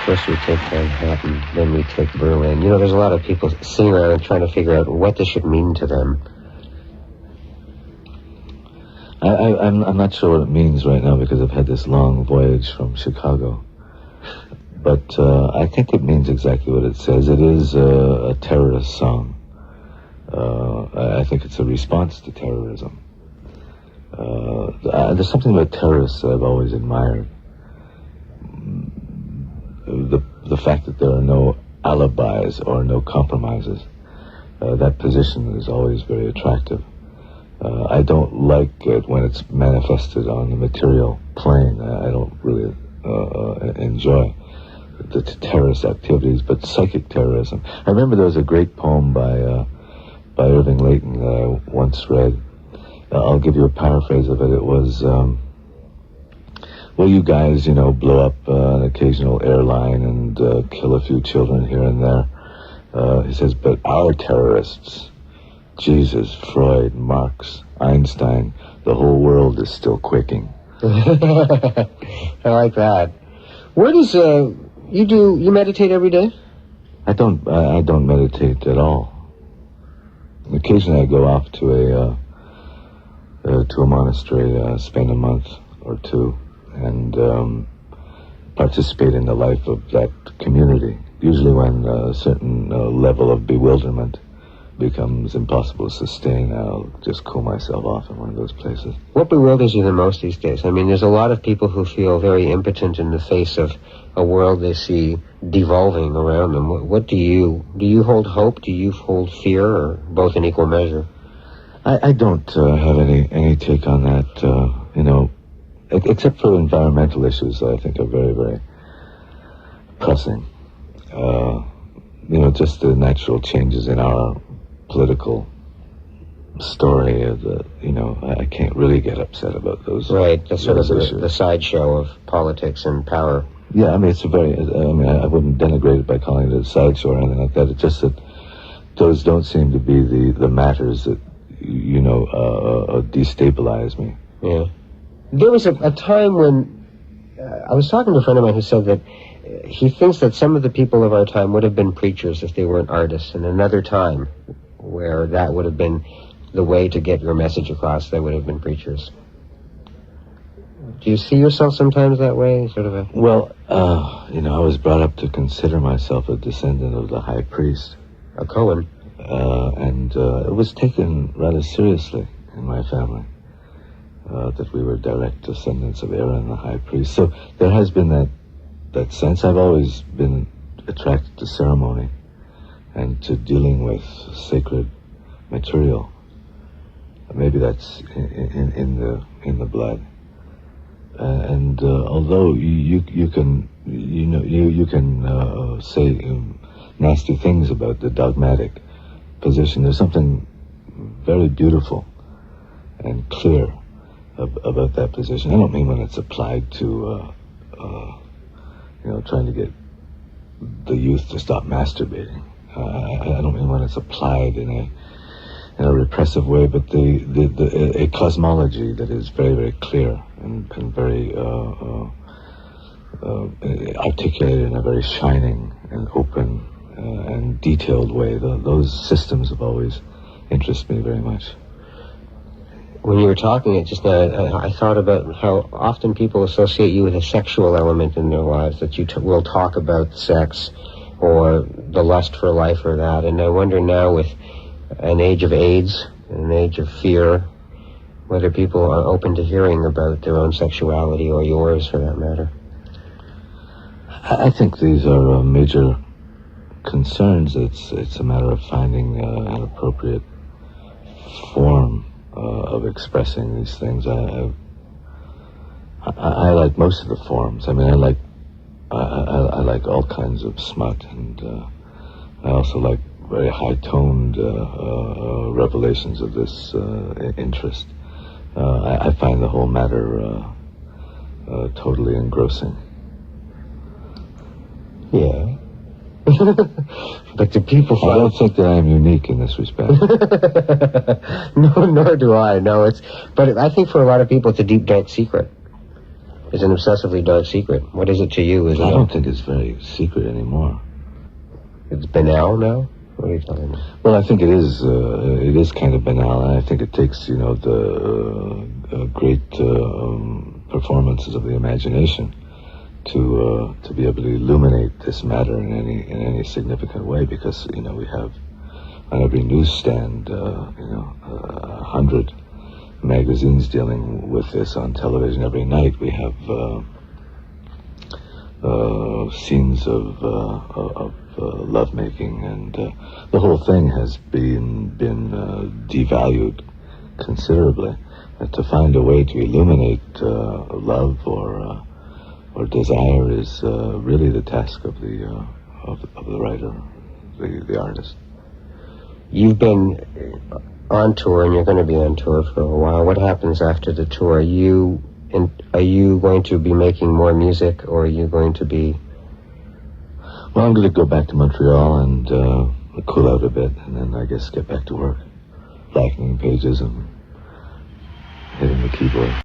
First we take Manhattan, then we take Berlin. You know, there's a lot of people sitting around and trying to figure out what this should mean to them. I'm not sure what it means right now because I've had this long voyage from Chicago. But I think it means exactly what it says. It is a terrorist song. I think it's a response to terrorism. There's something about terrorists that I've always admired. The fact that there are no alibis or no compromises. That position is always very attractive. I don't like it when it's manifested on the material plane. I don't really enjoy the terrorist activities, but psychic terrorism. I remember there was a great poem by Irving Layton that I once read. I'll give you a paraphrase of it. It was, well, you guys, blow up an occasional airline and kill a few children here and there. He says, but our terrorists, Jesus, Freud, Marx, Einstein, the whole world is still quaking. I like that. Where does you meditate every day? I don't meditate at all. Occasionally I go off to a monastery, spend a month or two, and participate in the life of that community. Usually when a certain level of bewilderment becomes impossible to sustain, I'll just cool myself off in one of those places. What bewilders you the most these days? I mean, there's a lot of people who feel very impotent in the face of a world they see devolving around them. What do you hold hope? Do you hold fear, or both in equal measure? I don't have any take on that, except for environmental issues that I think are very, very pressing. Just the natural changes in our political story. I can't really get upset about those. Right, that's sort of issues. The sideshow of politics and power. Yeah, I mean, I wouldn't denigrate it by calling it a sideshow or anything like that. It's just that those don't seem to be the matters that, destabilize me. Yeah. There was a time when I was talking to a friend of mine who said that he thinks that some of the people of our time would have been preachers if they weren't artists, and another time where that would have been the way to get your message across, they would have been preachers. Do you see yourself sometimes that way? Well, I was brought up to consider myself a descendant of the high priest. A Cohen. And it was taken rather seriously in my family, that we were direct descendants of Aaron, the high priest. So there has been that sense. I've always been attracted to ceremony and to dealing with sacred material. Maybe that's in the blood. And although you can say nasty things about the dogmatic position, there's something very beautiful and clear about that position. I don't mean when it's applied to trying to get the youth to stop masturbating. I don't mean when it's applied in a repressive way, but a cosmology that is very, very clear and very articulated in a very shining and open and detailed way. Those systems have always interested me very much. When you were talking it just now, I thought about how often people associate you with a sexual element in their lives, that you will talk about sex or the lust for life or that. And I wonder now, with an age of AIDS, an age of fear, whether people are open to hearing about their own sexuality, or yours for that matter. I think these are major concerns. It's a matter of finding an appropriate form of expressing these things. I like most of the forms. I mean, I like all kinds of smut, and I also like very high-toned revelations of this interest. I find the whole matter totally engrossing. Yeah. But do people find... I don't think that I am unique in this respect. No, nor do I. No, but I think for a lot of people it's a deep, dark secret. It's an obsessively dark secret. What is it to you? Is I it don't think it's very secret anymore. it's banal now? What are you talking about? Well, I think it is. It is kind of banal, and I think it takes, the great performances of the imagination to be able to illuminate this matter in any significant way. Because we have on every newsstand, 100 magazines dealing with this. On television every night we have scenes of lovemaking, and the whole thing has been devalued considerably. To find a way to illuminate love or desire is really the task of the writer, the artist. You've been on tour, and you're going to be on tour for a while. What happens after the tour? Are you going to be making more music, or are you going to be... Well, I'm going to go back to Montreal and cool out a bit, and then I guess get back to work, blackening pages and hitting the keyboard.